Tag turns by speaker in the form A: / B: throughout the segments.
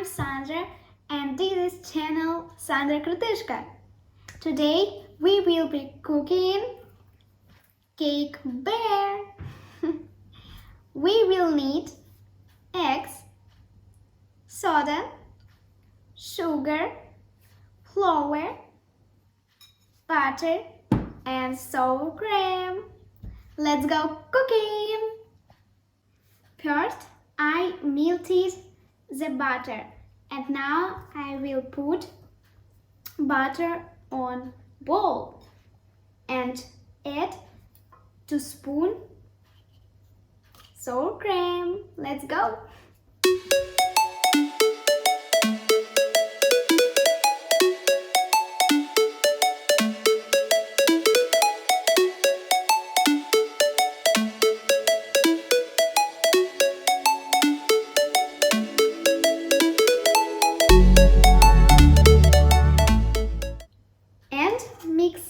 A: I'm Sandra and this is channel Sandra Krutishka. Today we will be cooking cake bear. We will need eggs, soda, sugar, flour, butter and sour cream. Let's go cooking! First, I melted the butter and now I will put butter on bowl and add 2 spoons sour cream. Let's go! Mix.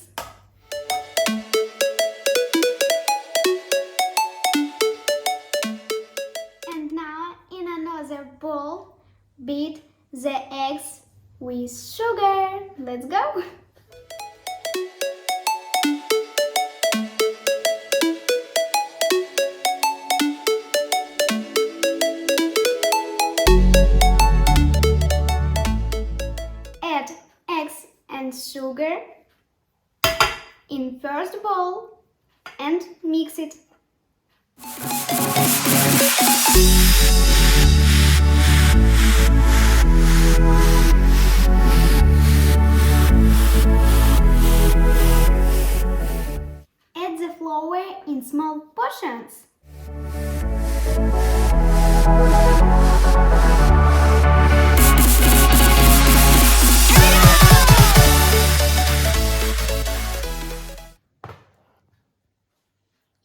A: And now in another bowl, beat the eggs with sugar. Let's go! Add eggs and sugar in first bowl and mix it. Add the flour in small portions.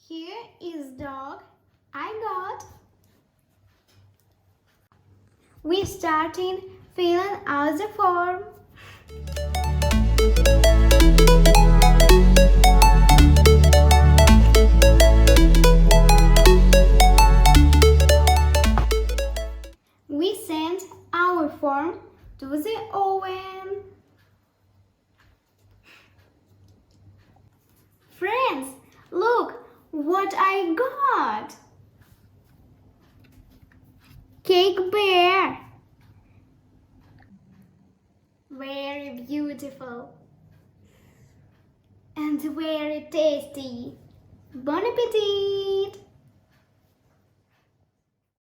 A: Here is dog I got. We starting filling out the form. We send our form to the oven. Friends, look what I got! Cake bear! Very beautiful and very tasty. Bon appetit!